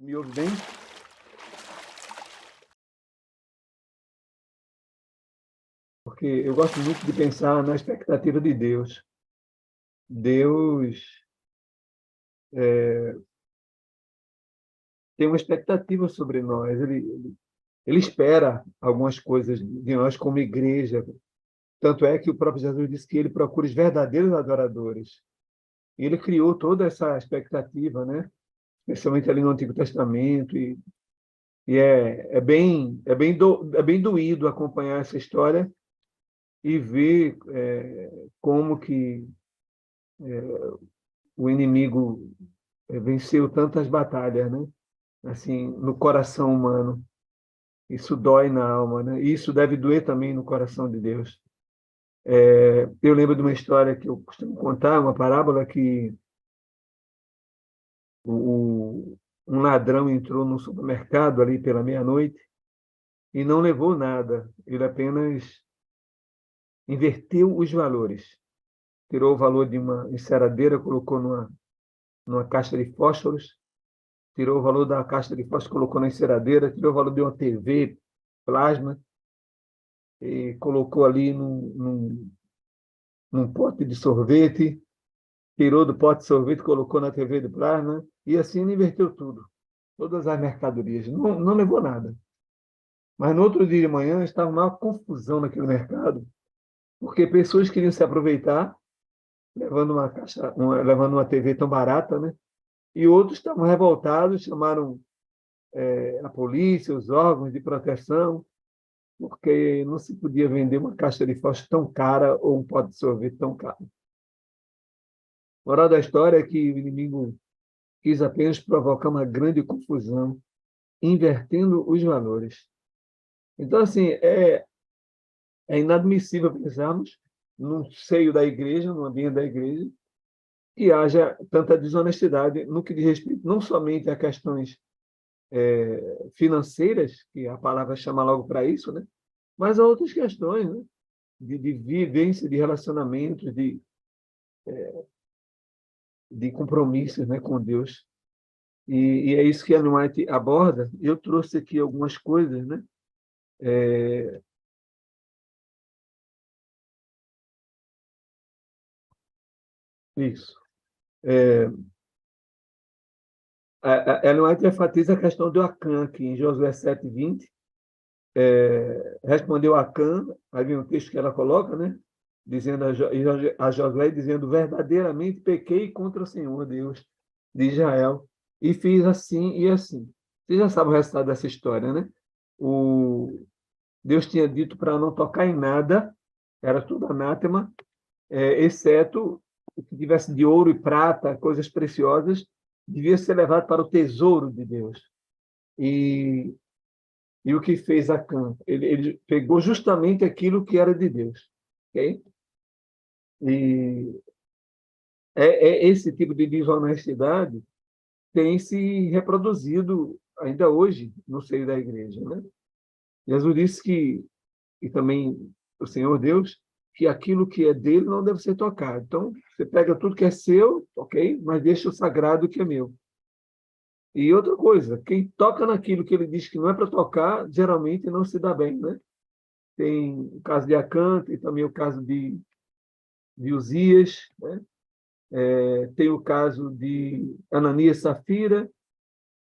Me ouve bem? Porque eu gosto muito de pensar na expectativa de Deus. Deus tem uma expectativa sobre nós. Ele espera algumas coisas de nós como igreja. Tanto é que o próprio Jesus disse que ele procura os verdadeiros adoradores. E ele criou toda essa expectativa, né? Especialmente ali no Antigo Testamento. E é bem doído acompanhar essa história e ver como que o inimigo venceu tantas batalhas, né? Assim, no coração humano. Isso dói na alma, né? E isso deve doer também no coração de Deus. Eu lembro de uma história que eu costumo contar, uma parábola que um ladrão entrou no supermercado ali pela meia-noite e não levou nada. Ele apenas inverteu os valores. Tirou o valor de uma enceradeira, colocou numa caixa de fósforos, tirou o valor da caixa de fósforo, colocou na enceradeira, tirou o valor de uma TV plasma e colocou ali num pote de sorvete, tirou do pote de sorvete, colocou na TV de plasma e assim ele inverteu tudo, todas as mercadorias. Não levou nada. Mas no outro dia de manhã estava uma confusão naquele mercado, porque pessoas queriam se aproveitar, levando uma TV tão barata, né? E outros estavam revoltados, chamaram a polícia, os órgãos de proteção, porque não se podia vender uma caixa de fósforo tão cara ou um pote de sorvete tão caro. A moral da história é que o inimigo quis apenas provocar uma grande confusão, invertendo os valores. Então, assim, é inadmissível pensarmos no seio da igreja, no ambiente da igreja, que haja tanta desonestidade no que diz respeito não somente a questões financeiras, que a palavra chama logo para isso, né? Mas a outras questões, né? De vivência, de relacionamentos, de compromissos, né, com Deus. E é isso que a Ellen White aborda. Eu trouxe aqui algumas coisas, né? Isso. É, a Ellen White enfatiza a questão do Acã, que em Josué 7:20, respondeu Acã, aí vem um texto que ela coloca, né? Dizendo a Josué, dizendo, verdadeiramente pequei contra o Senhor, Deus de Israel, e fiz assim e assim. Você já sabe o resultado dessa história, né? O, Deus tinha dito para não tocar em nada, era tudo anátema, exceto o que tivesse de ouro e prata, coisas preciosas, devia ser levado para o tesouro de Deus. E, e o que fez Acã? Ele pegou justamente aquilo que era de Deus. Okay? E esse tipo de desonestidade tem se reproduzido ainda hoje no seio da igreja. Né? Jesus disse que, e também o Senhor Deus, que aquilo que é dele não deve ser tocado. Então, você pega tudo que é seu, ok, mas deixa o sagrado que é meu. E outra coisa, quem toca naquilo que ele diz que não é para tocar, geralmente não se dá bem, né? Tem o caso de Acã, e também o caso de Uzias, né? Tem o caso de Ananias e Safira,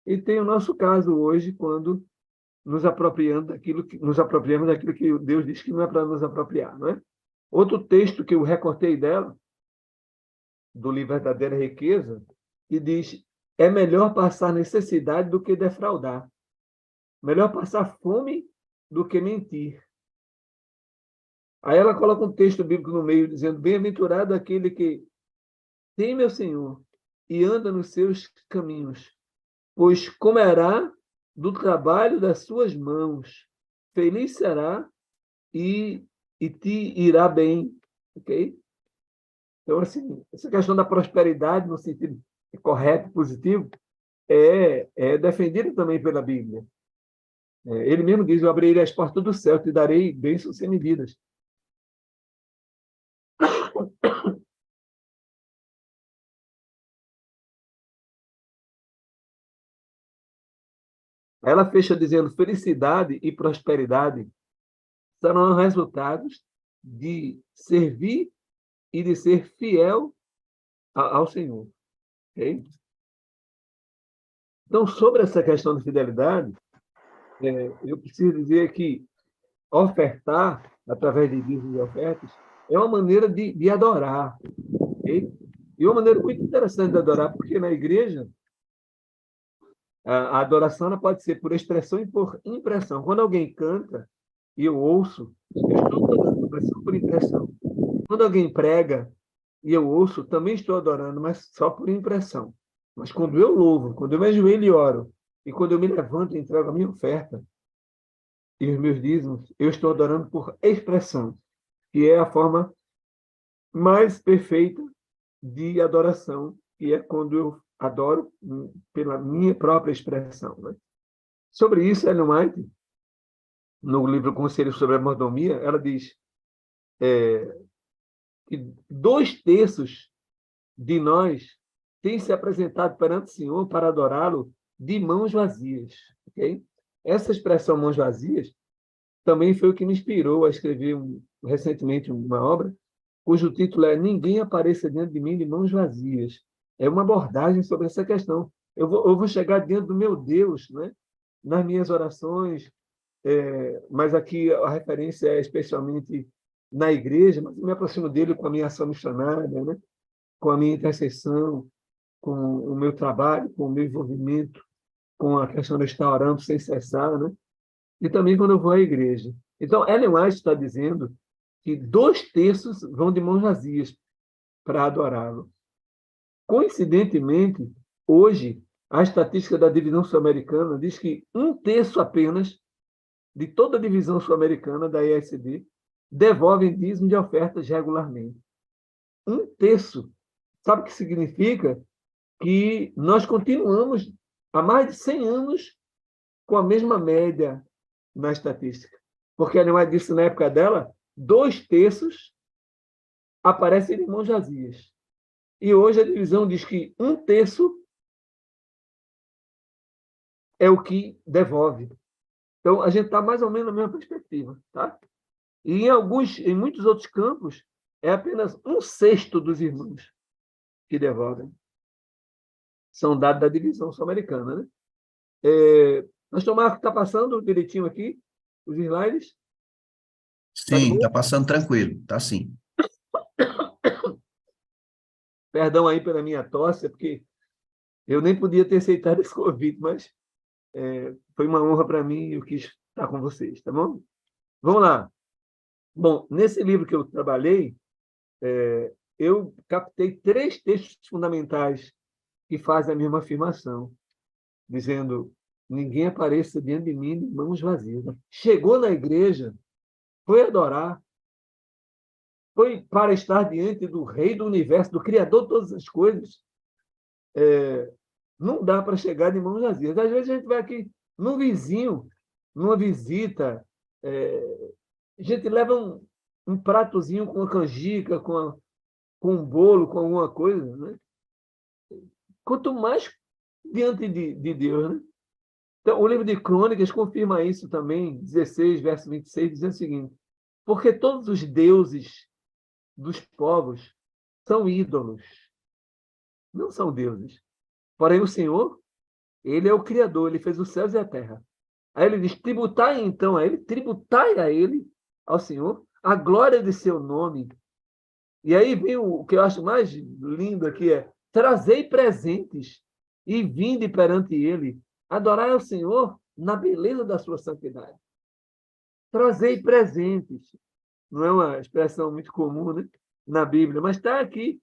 e tem o nosso caso hoje, quando nos apropriamos daquilo que Deus diz que não é para nos apropriar, não é? Outro texto que eu recortei dela, do livro Verdadeira Riqueza, que diz: é melhor passar necessidade do que defraudar. Melhor passar fome do que mentir. Aí ela coloca um texto bíblico no meio dizendo: bem-aventurado aquele que teme ao Senhor e anda nos seus caminhos, pois comerá do trabalho das suas mãos. Feliz será e, e te irá bem. Ok? Então, assim, essa questão da prosperidade, no sentido correto, positivo, é defendida também pela Bíblia. Ele mesmo diz: eu abrirei as portas do céu, te darei bênçãos sem medidas. Ela fecha dizendo: felicidade e prosperidade serão resultados de servir e de ser fiel ao Senhor. Okay? Então, sobre essa questão de fidelidade, eu preciso dizer que ofertar, através de dízimos e ofertas, é uma maneira de adorar. Okay? E uma maneira muito interessante de adorar, porque na igreja, a adoração ela pode ser por expressão e por impressão. Quando alguém canta e eu ouço, eu estou adorando, mas só por impressão. Quando alguém prega e eu ouço, também estou adorando, mas só por impressão. Mas quando eu louvo, quando eu me ajoelho e oro, e quando eu me levanto e entrego a minha oferta e os meus dízimos, eu estou adorando por expressão, que é a forma mais perfeita de adoração, que é quando eu adoro pela minha própria expressão. Né? Sobre isso, Ellen White, no livro Conselho sobre a Mordomia, ela diz que 2/3 de nós tem se apresentado perante o Senhor para adorá-lo de mãos vazias. Okay? Essa expressão mãos vazias também foi o que me inspirou a escrever recentemente uma obra cujo título é Ninguém Apareça Diante de Mim de Mãos Vazias. É uma abordagem sobre essa questão. Eu vou chegar diante do meu Deus, né? Nas minhas orações, mas aqui a referência é especialmente na igreja, mas eu me aproximo dele com a minha ação missionária, né? Com a minha intercessão, com o meu trabalho, com o meu envolvimento, com a questão de estar orando sem cessar, né? E também quando eu vou à igreja. Então, Ellen White está dizendo que 2/3 vão de mãos vazias para adorá-lo. Coincidentemente, hoje, a estatística da divisão sul-americana diz que 1/3 apenas de toda a divisão sul-americana da ESD devolvem dízimo de ofertas regularmente. 1/3. Sabe o que significa? Que nós continuamos há mais de 100 anos com a mesma média na estatística. Porque a Ellen disse na época dela, 2/3 aparecem em mãos vazias. E hoje a divisão diz que 1/3 é o que devolve. Então, a gente está mais ou menos na mesma perspectiva. Tá? E em muitos outros campos, é apenas 1/6 dos irmãos que devolvem. São dados da divisão sul-americana. Né? Pastor Marco, está passando direitinho aqui os slides? Está de Sim, boa? está passando tranquilo, tá sim. Perdão aí pela minha tosse, porque eu nem podia ter aceitado esse convite, mas foi uma honra para mim e eu quis estar com vocês, tá bom? Vamos lá. Bom, nesse livro que eu trabalhei, eu captei 3 textos fundamentais que fazem a mesma afirmação, dizendo: ninguém apareça diante de mim de mãos vazias. Chegou na igreja, foi adorar, foi para estar diante do Rei do Universo, do Criador de todas as coisas. Não dá para chegar de mãos vazias. Às vezes a gente vai aqui num vizinho, numa visita, a gente leva um pratozinho com uma canjica, com um bolo, com alguma coisa, né? Quanto mais diante de Deus, né? Então, o livro de Crônicas confirma isso também, 16, verso 26, dizendo o seguinte: porque todos os deuses dos povos são ídolos, não são deuses. Porém, o Senhor, ele é o Criador, ele fez os céus e a terra. Aí ele diz: tributai então a ele, tributai a ele, ao Senhor, a glória de seu nome. E aí vem o que eu acho mais lindo aqui: trazei presentes e vinde perante ele, adorai ao Senhor na beleza da sua santidade. Trazei presentes. Não é uma expressão muito comum, né, na Bíblia, mas está aqui.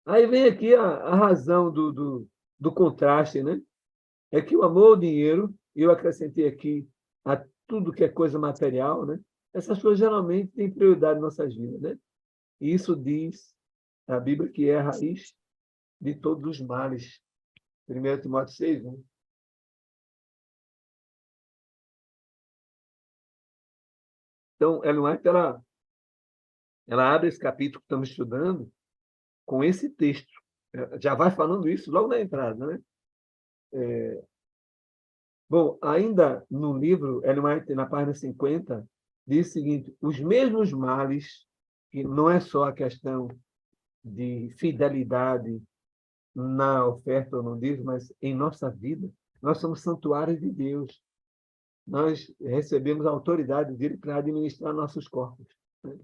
Aí vem aqui a razão do contraste, né? É que o amor ao dinheiro, e eu acrescentei aqui a tudo que é coisa material, né? Essas coisas geralmente têm prioridade em nossas vidas, né? E isso diz a Bíblia que é a raiz de todos os males. 1 Timóteo 6, né? Então, Ellen White, ela abre esse capítulo que estamos estudando com esse texto. Já vai falando isso logo na entrada, né? Bom, ainda no livro, Ellen White, na página 50, diz o seguinte: os mesmos males, que não é só a questão de fidelidade na oferta ou no dízimo, mas em nossa vida, nós somos santuários de Deus. Nós recebemos a autoridade dele para administrar nossos corpos, né?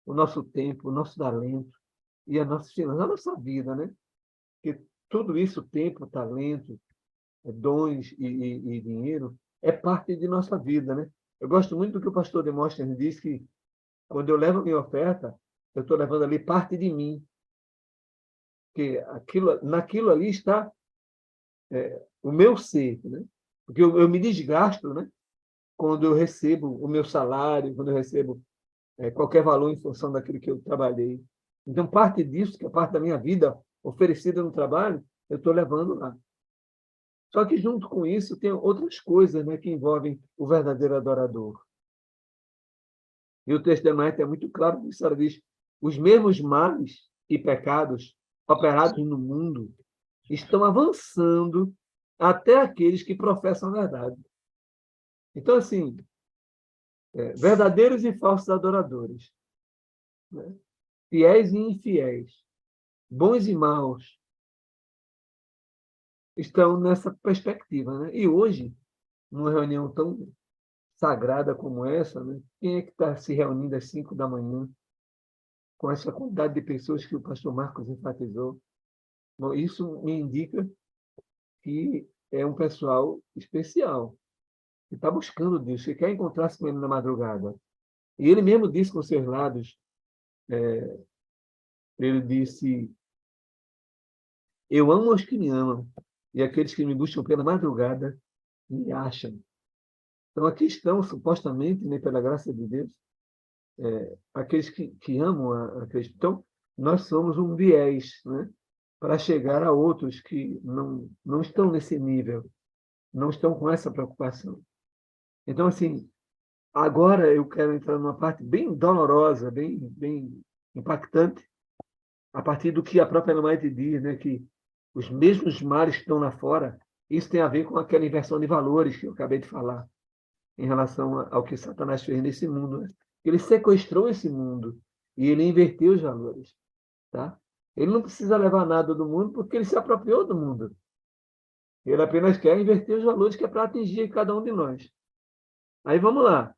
O nosso tempo, o nosso talento e a nossa vida, né? Porque tudo isso, tempo, talento, dons e dinheiro, é parte de nossa vida, né? Eu gosto muito do que o pastor Demóstenes diz, que quando eu levo a minha oferta, eu estou levando ali parte de mim, que naquilo ali está o meu ser, né? Porque eu me desgasto, né? Quando eu recebo o meu salário, quando eu recebo qualquer valor em função daquilo que eu trabalhei. Então, parte disso, que é parte da minha vida oferecida no trabalho, eu estou levando lá. Só que, junto com isso, tem outras coisas, né, que envolvem o verdadeiro adorador. E o texto de Ellen é muito claro nisso. Ela diz: os mesmos males e pecados operados no mundo estão avançando até aqueles que professam a verdade. Então, assim, verdadeiros e falsos adoradores, né? Fiéis e infiéis, bons e maus, estão nessa perspectiva, né? E hoje, numa reunião tão sagrada como essa, né? Quem é que está se reunindo às 5 da manhã com essa quantidade de pessoas que o pastor Marcos enfatizou? Bom, isso me indica que é um pessoal especial, que está buscando Deus, que quer encontrar-se com ele na madrugada. E ele mesmo disse com seus lábios, ele disse: eu amo os que me amam, e aqueles que me buscam pela madrugada me acham. Então, aqui estão, supostamente, né, pela graça de Deus, aqueles que amam a Cristo. Então, nós somos um viés, né, para chegar a outros que não estão nesse nível, não estão com essa preocupação. Então, assim, agora eu quero entrar numa parte bem dolorosa, bem impactante, a partir do que a própria Ellen White diz, né, que os mesmos males que estão lá fora, isso tem a ver com aquela inversão de valores que eu acabei de falar, em relação ao que Satanás fez nesse mundo, né? Ele sequestrou esse mundo e ele inverteu os valores, tá? Ele não precisa levar nada do mundo porque ele se apropriou do mundo. Ele apenas quer inverter os valores que é para atingir cada um de nós. Aí vamos lá.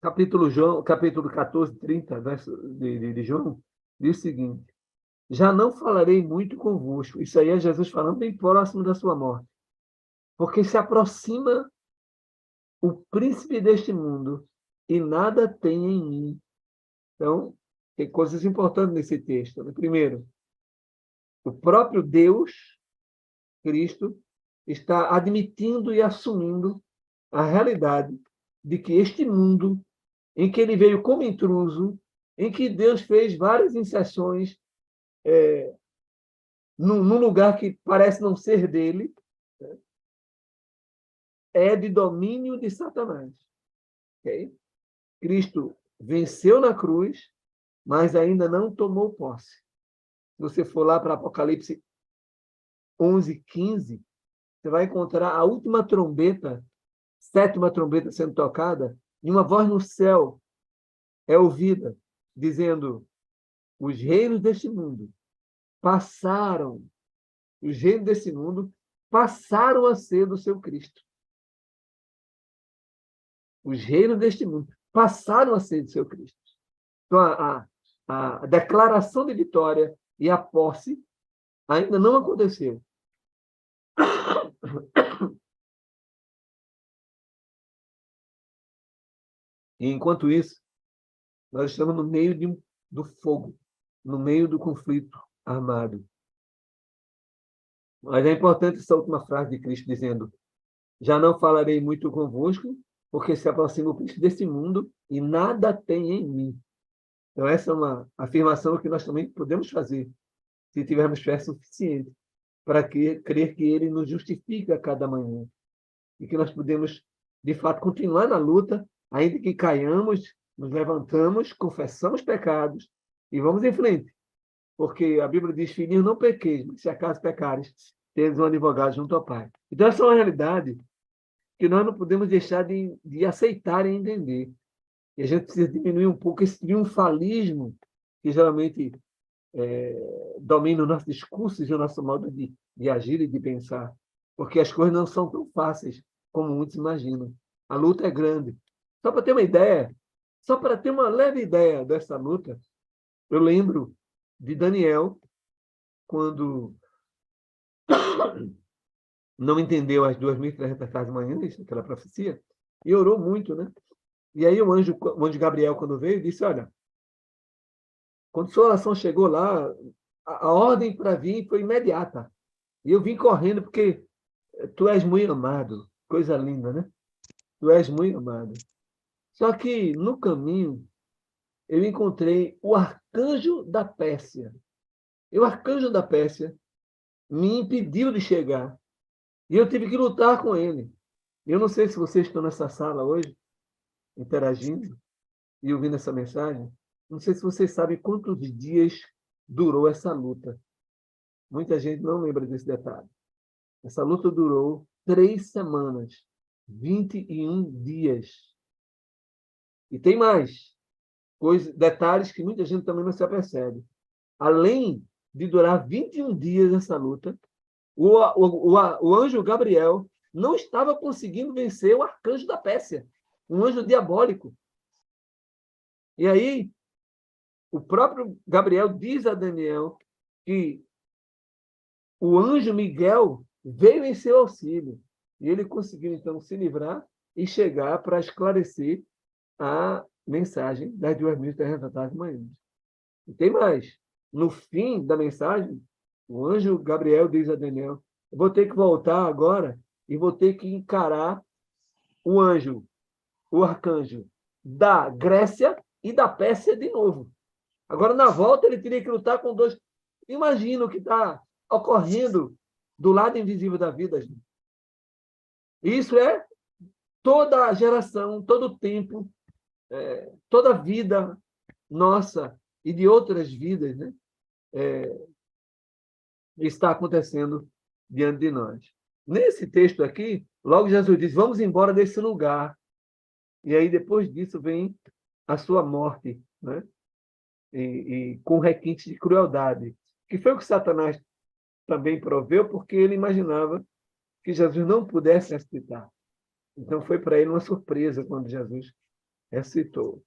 Capítulo 14, 30, verso de João, diz o seguinte: já não falarei muito convosco. Isso aí é Jesus falando bem próximo da sua morte. Porque se aproxima o príncipe deste mundo e nada tem em mim. Então, tem coisas importantes nesse texto, né? Primeiro, o próprio Deus, Cristo, está admitindo e assumindo a realidade de que este mundo, em que ele veio como intruso, em que Deus fez várias inserções num lugar que parece não ser dele, né, é de domínio de Satanás. Okay? Cristo venceu na cruz, mas ainda não tomou posse. Se você for lá para Apocalipse 11, 15, você vai encontrar a última trombeta, sétima trombeta sendo tocada, e uma voz no céu é ouvida, dizendo: os reinos deste mundo passaram, os reinos desse mundo passaram a ser do seu Cristo. Os reinos deste mundo passaram a ser do seu Cristo. Então, a declaração de vitória e a posse ainda não aconteceu. E, enquanto isso, nós estamos no meio do fogo, no meio do conflito armado. Mas é importante essa última frase de Cristo dizendo: já não falarei muito convosco, porque se aproxima o príncipe deste mundo e nada tem em mim. Então, essa é uma afirmação que nós também podemos fazer, se tivermos fé suficiente, para crer que ele nos justifica a cada manhã. E que nós podemos, de fato, continuar na luta, ainda que caiamos, nos levantamos, confessamos pecados e vamos em frente. porque a Bíblia diz, filhinhos, não pequeis, mas se acaso pecares, tendes um advogado junto ao Pai. Então, essa é uma realidade que nós não podemos deixar de aceitar e entender. E a gente precisa diminuir um pouco esse triunfalismo que geralmente domina o nosso discurso e o nosso modo de agir e de pensar, porque as coisas não são tão fáceis como muitos imaginam. A luta é grande. Só para ter uma ideia, só para ter uma leve ideia dessa luta, eu lembro de Daniel, quando não entendeu as 2.300 tardes manhãs, aquela profecia, e orou muito, né? E aí o anjo Gabriel, quando veio, disse, olha, quando sua oração chegou lá, a ordem para vir foi imediata. E eu vim correndo porque tu és muito amado. Coisa linda, né? Tu és muito amado. Só que no caminho eu encontrei o arcanjo da Pérsia. E o arcanjo da Pérsia me impediu de chegar. E eu tive que lutar com ele. Eu não sei se vocês estão nessa sala hoje, interagindo e ouvindo essa mensagem. Não sei se vocês sabem quantos dias durou essa luta. Muita gente não lembra desse detalhe. Essa luta durou 3 semanas, 21 dias. E tem mais detalhes que muita gente também não se apercebe. Além de durar 21 dias essa luta, o anjo Gabriel não estava conseguindo vencer o arcanjo da Pérsia, um anjo diabólico. E aí, o próprio Gabriel diz a Daniel que o anjo Miguel veio em seu auxílio. E ele conseguiu, então, se livrar e chegar para esclarecer a mensagem das 2.300 manhãs. E tem mais. No fim da mensagem, o anjo Gabriel diz a Daniel, eu vou ter que voltar agora e vou ter que encarar o anjo, o arcanjo da Grécia e da Pérsia de novo. Agora, na volta, ele teria que lutar com 2. Imagina o que está ocorrendo do lado invisível da vida, gente. Isso é toda a geração, todo o tempo, toda a vida nossa e de outras vidas, né? Está acontecendo diante de nós. Nesse texto aqui, logo Jesus diz, vamos embora desse lugar. E aí, depois disso, vem a sua morte, né? E com requintes de crueldade, que foi o que Satanás também proveu, porque ele imaginava que Jesus não pudesse ressuscitar. Então, foi para ele uma surpresa quando Jesus ressuscitou.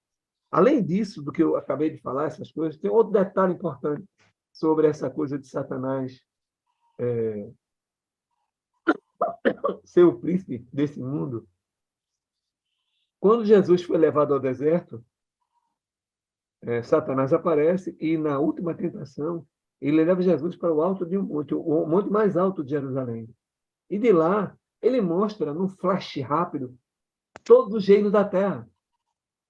Além disso, do que eu acabei de falar, essas coisas, tem outro detalhe importante sobre essa coisa de Satanás ser o príncipe desse mundo. Quando Jesus foi levado ao deserto, Satanás aparece e, na última tentação, ele leva Jesus para o alto de um monte, o monte mais alto de Jerusalém. E de lá, ele mostra, num flash rápido, todos os reinos da terra.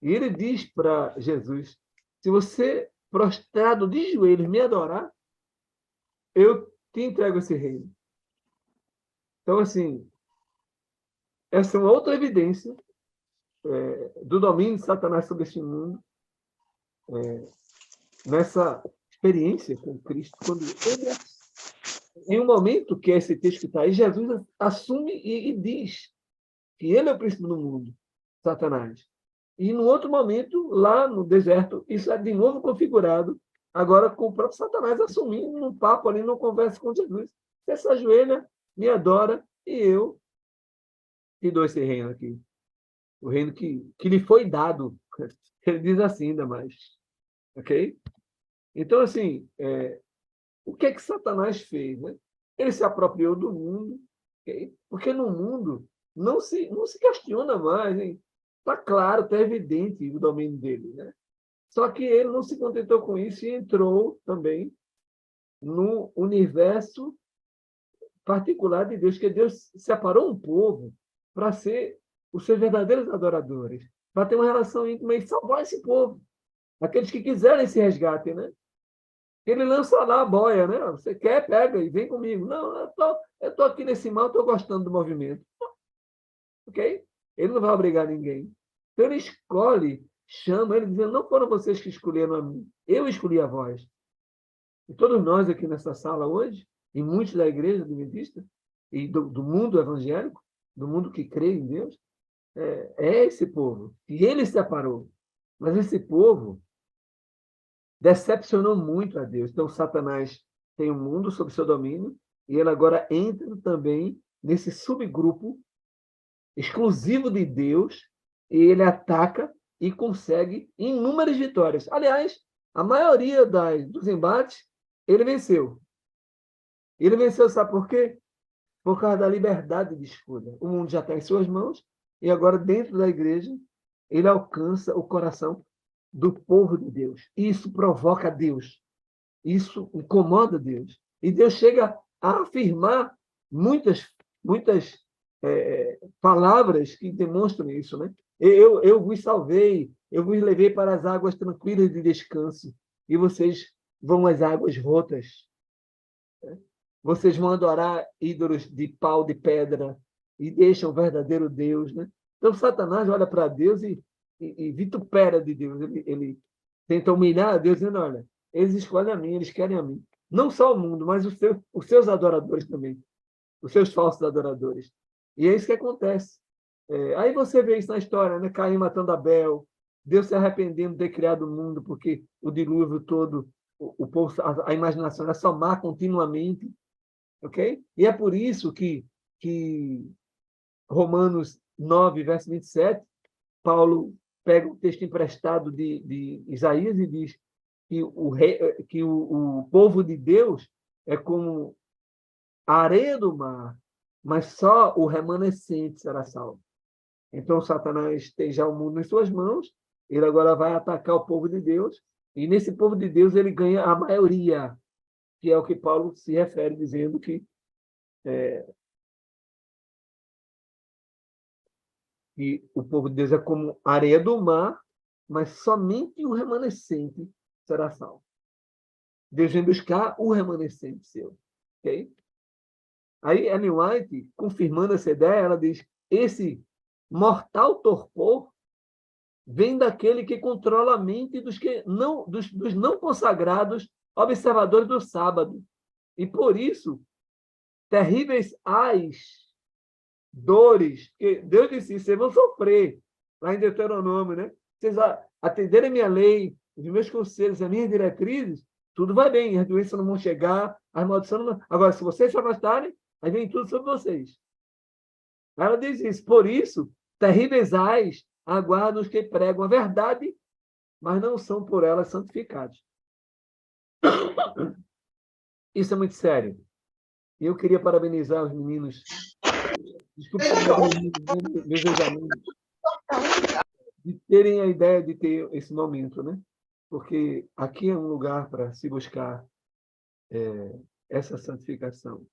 E ele diz para Jesus, se você, prostrado de joelhos, me adorar, eu te entrego esse reino. Então, assim, essa é uma outra evidência do domínio de Satanás sobre este mundo, nessa experiência com Cristo, quando ele, em um momento que é esse texto que está aí, Jesus assume e diz que ele é o príncipe do mundo, Satanás. E, no outro momento, lá no deserto, isso é de novo configurado, agora com o próprio Satanás assumindo um papo ali, numa conversa com Jesus. Você se ajoelha, me adora, e eu te dou esse reino aqui. O reino que lhe foi dado. Ele diz assim ainda mais. Ok? Então, assim, o que é que Satanás fez? Né? Ele se apropriou do mundo, okay? Porque no mundo não se questiona mais. Está claro, está evidente o domínio dele. Né? Só que ele não se contentou com isso e entrou também no universo particular de Deus, que Deus separou um povo para ser os seus verdadeiros adoradores, para ter uma relação íntima e salvar esse povo, aqueles que quiserem esse resgate, né? Ele lança lá a boia, né? Você quer, pega e vem comigo. Não, eu tô aqui nesse mal, estou gostando do movimento. Ok? Ele não vai obrigar ninguém. Então ele escolhe, chama, ele dizendo, não foram vocês que escolheram a mim, eu escolhi a vós. E todos nós aqui nessa sala hoje, e muitos da igreja adventista, e do mundo evangélico, do mundo que crê em Deus, é esse povo. E ele separou. Mas esse povo decepcionou muito a Deus. Então, Satanás tem um mundo sob seu domínio, e ele agora entra também nesse subgrupo exclusivo de Deus, e ele ataca e consegue inúmeras vitórias. Aliás, a maioria dos embates, ele venceu. Ele venceu, sabe por quê? Por causa da liberdade de escolha. O mundo já está em suas mãos, e agora, dentro da igreja, ele alcança o coração do povo de Deus. Isso provoca Deus. Isso incomoda Deus. E Deus chega a afirmar muitas palavras que demonstram isso, né? Eu vos salvei, eu vos levei para as águas tranquilas de descanso, e vocês vão às águas rotas. Vocês vão adorar ídolos de pau, de pedra, e deixam o verdadeiro Deus, né? Então, Satanás olha para Deus e vitupera de Deus. Ele tenta humilhar a Deus, dizendo, olha, eles escolhem a mim, eles querem a mim. Não só o mundo, mas os seus adoradores também. Os seus falsos adoradores. E é isso que acontece. Aí você vê isso na história, né? Caim matando Abel, Deus se arrependendo de ter criado o mundo, porque o dilúvio todo, o povo, a imaginação era só má continuamente. Ok? E é por isso que Romanos 9, verso 27, Paulo pega um texto emprestado de Isaías e diz que o povo de Deus é como a areia do mar, mas só o remanescente será salvo. Então, Satanás tem já o mundo em suas mãos, ele agora vai atacar o povo de Deus, e nesse povo de Deus ele ganha a maioria, que é o que Paulo se refere, dizendo que o povo de Deus é como areia do mar, mas somente o remanescente será salvo. Deus vem buscar o remanescente seu. Okay? Aí Ellen White, confirmando essa ideia, ela diz: esse mortal torpor vem daquele que controla a mente dos não consagrados observadores do sábado. E por isso, terríveis dores, que Deus disse, vocês vão sofrer, lá em Deuteronômio, né? Vocês atenderem a minha lei, os meus conselhos, as minhas diretrizes, tudo vai bem, as doenças não vão chegar, as maldições não vão... Agora, se vocês se afastarem, aí vem tudo sobre vocês. Ela diz isso, por isso, terríveis ais aguardam os que pregam a verdade, mas não são por ela santificados. Isso é muito sério. E eu queria parabenizar os meninos, desculpe meus amigos, de terem a ideia de ter esse momento, né? Porque aqui é um lugar para se buscar essa santificação.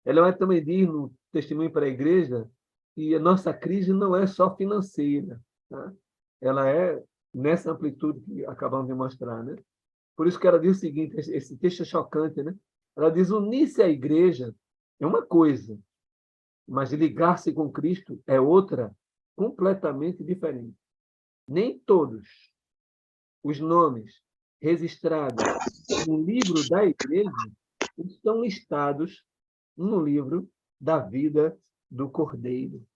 Ela também diz no testemunho para a igreja que a nossa crise não é só financeira, tá? Ela é nessa amplitude que acabamos de mostrar, né? Por isso que ela diz o seguinte, esse texto é chocante, né? Ela diz, unir-se à igreja é uma coisa, mas ligar-se com Cristo é outra completamente diferente. Nem todos os nomes registrados no livro da igreja estão listados no livro da vida do Cordeiro.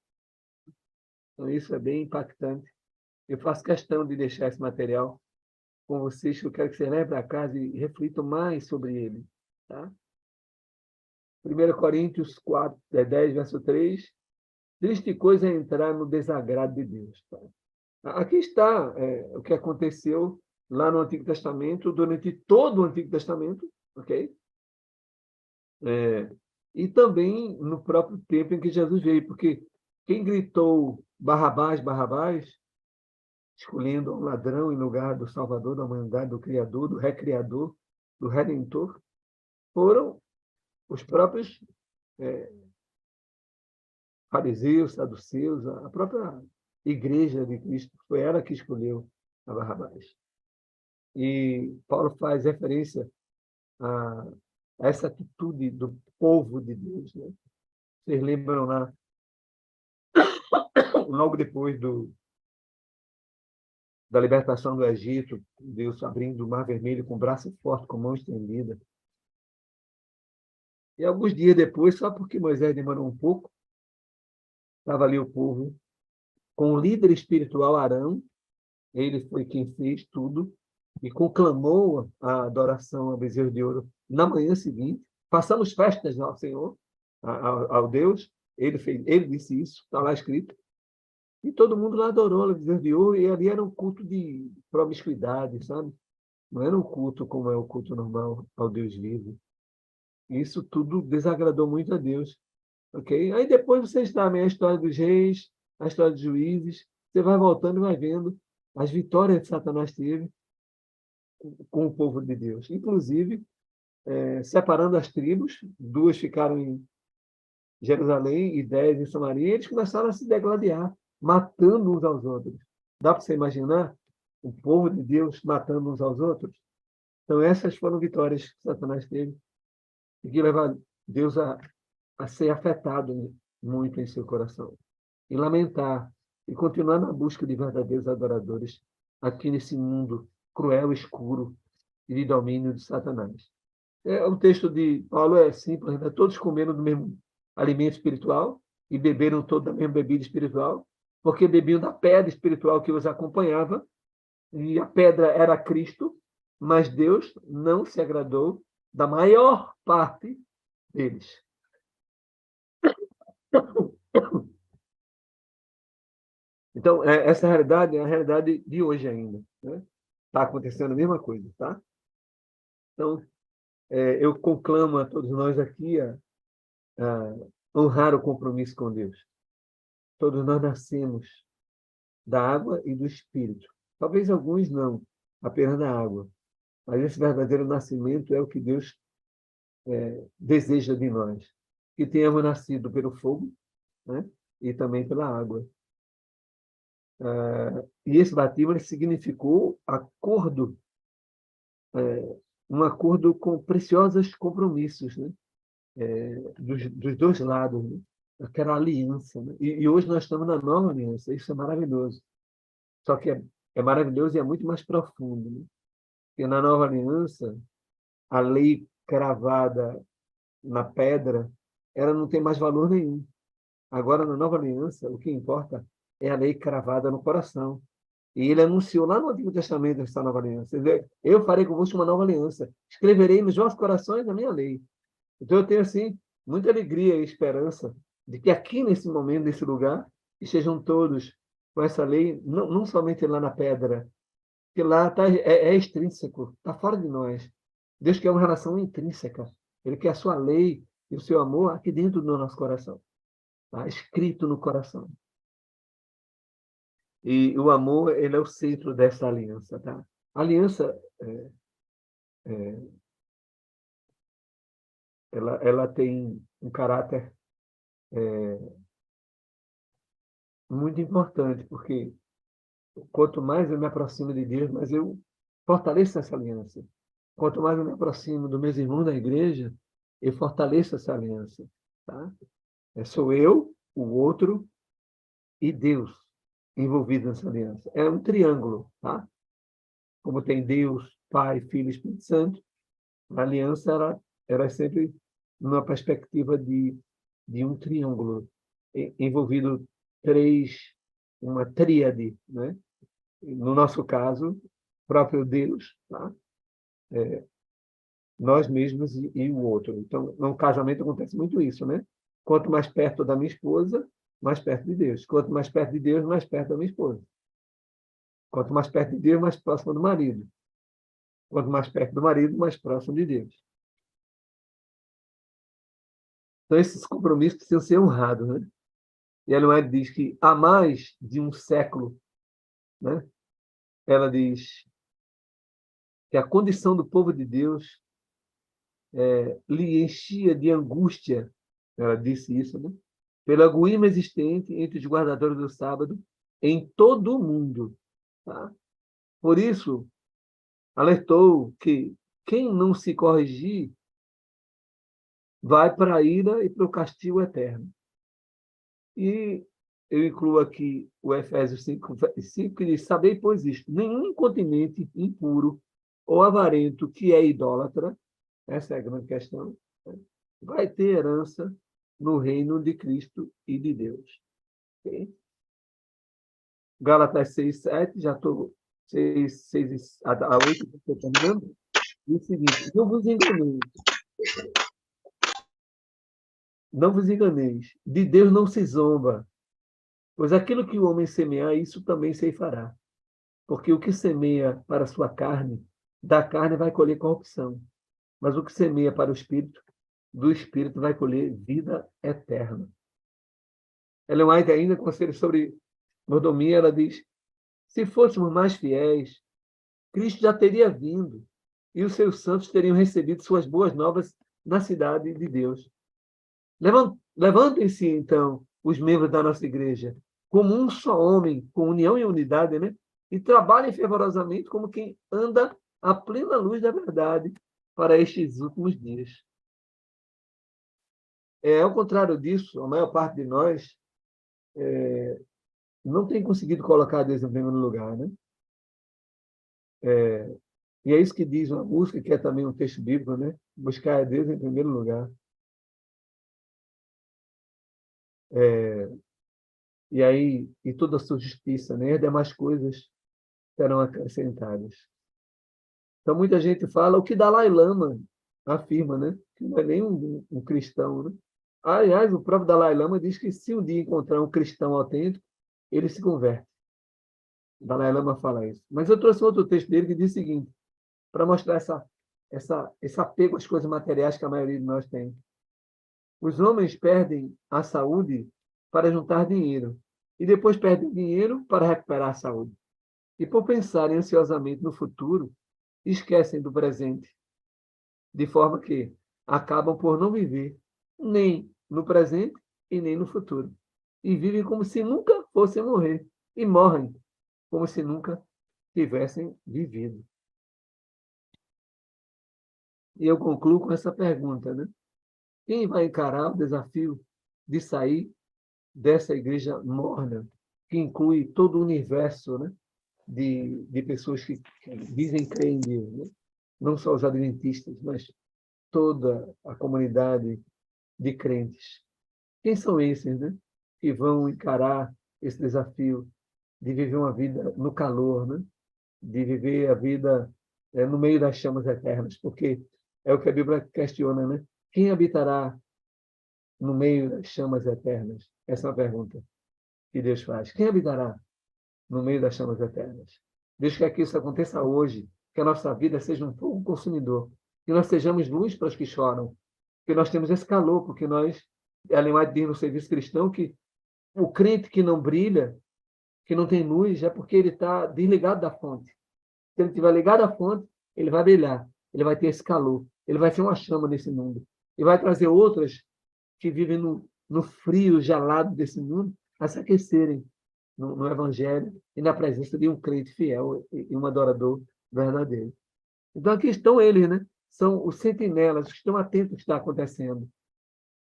Então, isso é bem impactante. Eu faço questão de deixar esse material com vocês, que eu quero que vocês levem para casa e reflitam mais sobre ele. Tá? 1 Coríntios 4, 10, verso 3. Triste coisa é entrar no desagrado de Deus. Tá? Aqui está o que aconteceu lá no Antigo Testamento, durante todo o Antigo Testamento, ok? E também no próprio tempo em que Jesus veio, porque quem gritou Barrabás, Barrabás, escolhendo um ladrão em lugar do Salvador da humanidade, do Criador, do Recriador, do Redentor, foram os próprios fariseus, saduceus, a própria igreja de Cristo. Foi ela que escolheu a Barrabás. E Paulo faz referência a essa atitude do povo de Deus. Né? Vocês lembram lá, logo depois da libertação do Egito, Deus abrindo o Mar Vermelho com o braço forte, com a mão estendida. E alguns dias depois, só porque Moisés demorou um pouco, estava ali o povo com o líder espiritual Arão, ele foi quem fez tudo, e conclamou a adoração ao bezerro de ouro na manhã seguinte. Passamos festas ao Senhor, ao Deus, ele disse isso, está lá escrito. E todo mundo lá adorou o bezerro de ouro, e ali era um culto de promiscuidade, sabe? Não era um culto como é o culto normal ao Deus vivo. Isso tudo desagradou muito a Deus. Ok? Aí depois vocês sabem a história dos reis, a história dos juízes, você vai voltando e vai vendo as vitórias que Satanás teve com o povo de Deus. Inclusive, separando as tribos, 2 ficaram em Jerusalém e 10 em Samaria, e eles começaram a se degladiar, matando uns aos outros. Dá para você imaginar o povo de Deus matando uns aos outros? Então, essas foram vitórias que Satanás teve e que levaram Deus a ser afetado muito em seu coração. E lamentar, e continuar na busca de verdadeiros adoradores aqui nesse mundo cruel, escuro e de domínio de Satanás. O texto de Paulo é simples, né? Todos comeram do mesmo alimento espiritual e beberam toda da mesma bebida espiritual, porque bebiam da pedra espiritual que os acompanhava, e a pedra era Cristo, mas Deus não se agradou da maior parte deles. Então, essa realidade é a realidade de hoje ainda. Né? Está acontecendo a mesma coisa, tá? Então, eu conclamo a todos nós aqui a honrar o compromisso com Deus. Todos nós nascemos da água e do Espírito. Talvez alguns não, apenas da água. Mas esse verdadeiro nascimento é o que Deus deseja de nós. Que tenhamos nascido pelo fogo, né? E também pela água. E esse batismo significou acordo, um acordo com preciosos compromissos, né? Dos dois lados, né? Aquela aliança. Né? E hoje nós estamos na nova aliança, isso é maravilhoso. Só que é maravilhoso e é muito mais profundo. Né? Porque na nova aliança, a lei cravada na pedra, ela não tem mais valor nenhum. Agora, na nova aliança, o que importa é a lei cravada no coração. E ele anunciou lá no Antigo Testamento essa nova aliança. Eu farei convosco uma nova aliança. Escreverei nos vossos corações a minha lei. Então, eu tenho, assim, muita alegria e esperança de que aqui, nesse momento, nesse lugar, estejam todos com essa lei, não somente lá na pedra, que lá é extrínseco, está fora de nós. Deus quer uma relação intrínseca. Ele quer a sua lei e o seu amor aqui dentro do nosso coração. Tá? Escrito no coração. E o amor, ele é o centro dessa aliança. Tá? A aliança, ela tem um caráter muito importante, porque quanto mais eu me aproximo de Deus, mais eu fortaleço essa aliança. Quanto mais eu me aproximo dos meus irmãos da igreja, eu fortaleço essa aliança. Tá? Sou eu, o outro e Deus envolvido nessa aliança. É um triângulo. Tá? Como tem Deus, Pai, Filho e Espírito Santo, a aliança era sempre numa perspectiva de um triângulo, envolvido uma tríade, né? No nosso caso, próprio Deus, tá? Nós mesmos e o outro. Então, no casamento acontece muito isso, né? Quanto mais perto da minha esposa, mais perto de Deus. Quanto mais perto de Deus, mais perto da minha esposa. Quanto mais perto de Deus, mais próximo do marido. Quanto mais perto do marido, mais próximo de Deus. Então, esses compromissos precisam ser honrados, né? E a Ellen diz que há mais de um século, né? Ela diz que a condição do povo de Deus lhe enchia de angústia, ela disse isso, né? Pela guima existente entre os guardadores do sábado em todo o mundo. Tá? Por isso, alertou que quem não se corrigir vai para a ira e para o castigo eterno. E eu incluo aqui o Efésios 5, que diz: sabei, pois isto, nenhum incontinente, impuro ou avarento que é idólatra, essa é a grande questão, né, vai ter herança no reino de Cristo e de Deus. Okay? Gálatas 6, 7, já estou 6 a 8, estou terminando. Diz o seguinte: não vos enganeis, de Deus não se zomba, pois aquilo que o homem semear, isso também se fará. Porque o que semeia para a sua carne, da carne vai colher corrupção. Mas o que semeia para o espírito, do espírito vai colher vida eterna. Ellen White ainda conselha sobre mordomia, ela diz: se fôssemos mais fiéis, Cristo já teria vindo e os seus santos teriam recebido suas boas novas na cidade de Deus. Levantem-se, então, os membros da nossa igreja, como um só homem, com união e unidade, né? E trabalhem fervorosamente como quem anda à plena luz da verdade para estes últimos dias. Ao contrário disso, a maior parte de nós não tem conseguido colocar Deus em primeiro lugar, né? E é isso que diz uma música, que é também um texto bíblico, né? Buscar a Deus em primeiro lugar. E aí, e toda a sua justiça, né? As demais coisas serão acrescentadas. Então, muita gente fala o que Dalai Lama afirma, né? Que não é nem um cristão, né? Aliás, o próprio Dalai Lama diz que se um dia encontrar um cristão autêntico, ele se converte. O Dalai Lama fala isso. Mas eu trouxe outro texto dele que diz o seguinte, para mostrar esse apego às coisas materiais que a maioria de nós tem. Os homens perdem a saúde para juntar dinheiro e depois perdem dinheiro para recuperar a saúde. E por pensarem ansiosamente no futuro, esquecem do presente, de forma que acabam por não viver nem no presente e nem no futuro. E vivem como se nunca fossem morrer e morrem como se nunca tivessem vivido. E eu concluo com essa pergunta, né? Quem vai encarar o desafio de sair dessa igreja morna, que inclui todo o universo, né, de pessoas que dizem crer em Deus, né? Não só os adventistas, mas toda a comunidade de crentes. Quem são esses, né, que vão encarar esse desafio de viver uma vida no calor, né? De viver a vida no meio das chamas eternas? Porque é o que a Bíblia questiona, né? Quem habitará no meio das chamas eternas? Essa é uma pergunta que Deus faz. Quem habitará no meio das chamas eternas? Deus quer que isso aconteça hoje, que a nossa vida seja um fogo consumidor, que nós sejamos luz para os que choram, que nós temos esse calor, porque nós, Ellen White diz no serviço cristão que o crente que não brilha, que não tem luz, é porque ele está desligado da fonte. Se ele estiver ligado à fonte, ele vai brilhar, ele vai ter esse calor, ele vai ser uma chama nesse mundo. E vai trazer outras que vivem no frio gelado desse mundo a se aquecerem no Evangelho e na presença de um crente fiel e um adorador verdadeiro. Então, aqui estão eles, né? São os sentinelas, que estão atentos ao que está acontecendo.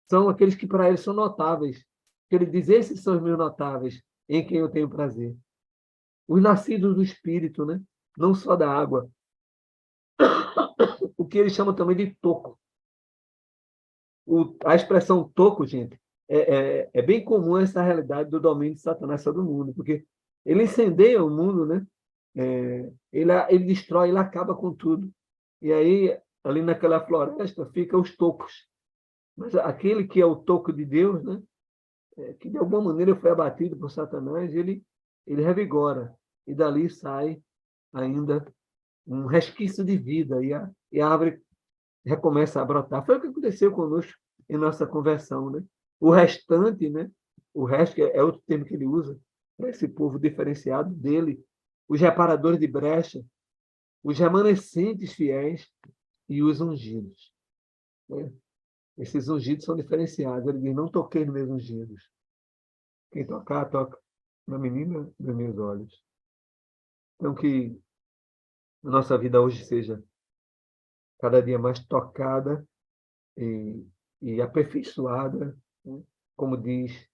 São aqueles que para eles são notáveis. Que ele diz: esses são os meus notáveis, em quem eu tenho prazer. Os nascidos do Espírito, né? Não só da água. O que eles chamam também de toco. A expressão toco, gente, é bem comum essa realidade do domínio de Satanás sobre o mundo, porque ele incendeia o mundo, né? Ele destrói, ele acaba com tudo. E aí, ali naquela floresta, ficam os tocos. Mas aquele que é o toco de Deus, né? Que de alguma maneira foi abatido por Satanás, ele revigora. E dali sai ainda um resquício de vida. E a árvore recomeça a brotar. Foi o que aconteceu conosco em nossa conversão, né? O restante, né? O resto, que é outro termo que ele usa para esse povo diferenciado dele, os reparadores de brecha, os remanescentes fiéis e os ungidos, né? Esses ungidos são diferenciados. Ele diz: não toquei nos meus ungidos. Quem tocar, toca na menina dos meus olhos. Então, que a nossa vida hoje seja cada dia mais tocada e aperfeiçoada, né? Como diz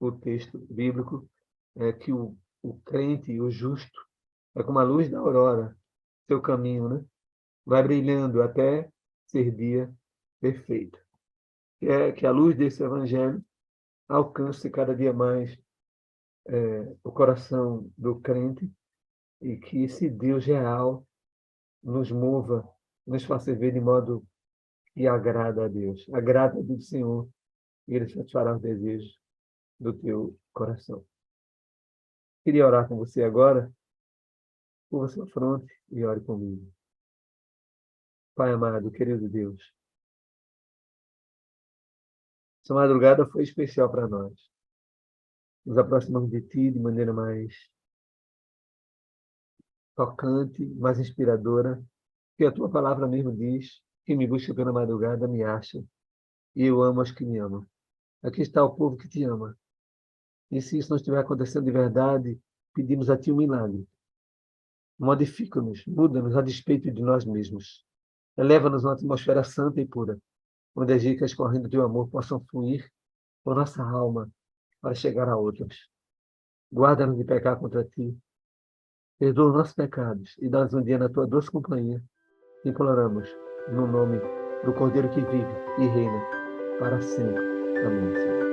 o texto bíblico é que o crente, o justo, é como a luz da aurora, seu caminho, né? Vai brilhando até ser dia perfeito. Que a luz desse evangelho alcance cada dia mais o coração do crente e que esse Deus real nos mova, nos faça ver de modo que agrada a Deus. Agrada do Senhor e Ele satisfará os desejos do teu coração. Queria orar com você agora. Curva sua fronte e ore comigo. Pai amado, querido Deus, essa madrugada foi especial para nós. Nos aproximamos de Ti de maneira mais tocante, mais inspiradora, que a Tua palavra mesmo diz: quem me busca pela madrugada me acha, e eu amo os que me amam. Aqui está o povo que Te ama. E se isso não estiver acontecendo de verdade, pedimos a Ti um milagre. Modifica-nos, muda-nos a despeito de nós mesmos. Eleva-nos a uma atmosfera santa e pura, onde as ricas correndo do Teu amor possam fluir por nossa alma para chegar a outros. Guarda-nos de pecar contra Ti. Perdoa os nossos pecados e dá-nos um dia na Tua doce companhia. Imploramos, no nome do Cordeiro que vive e reina para sempre. Amém.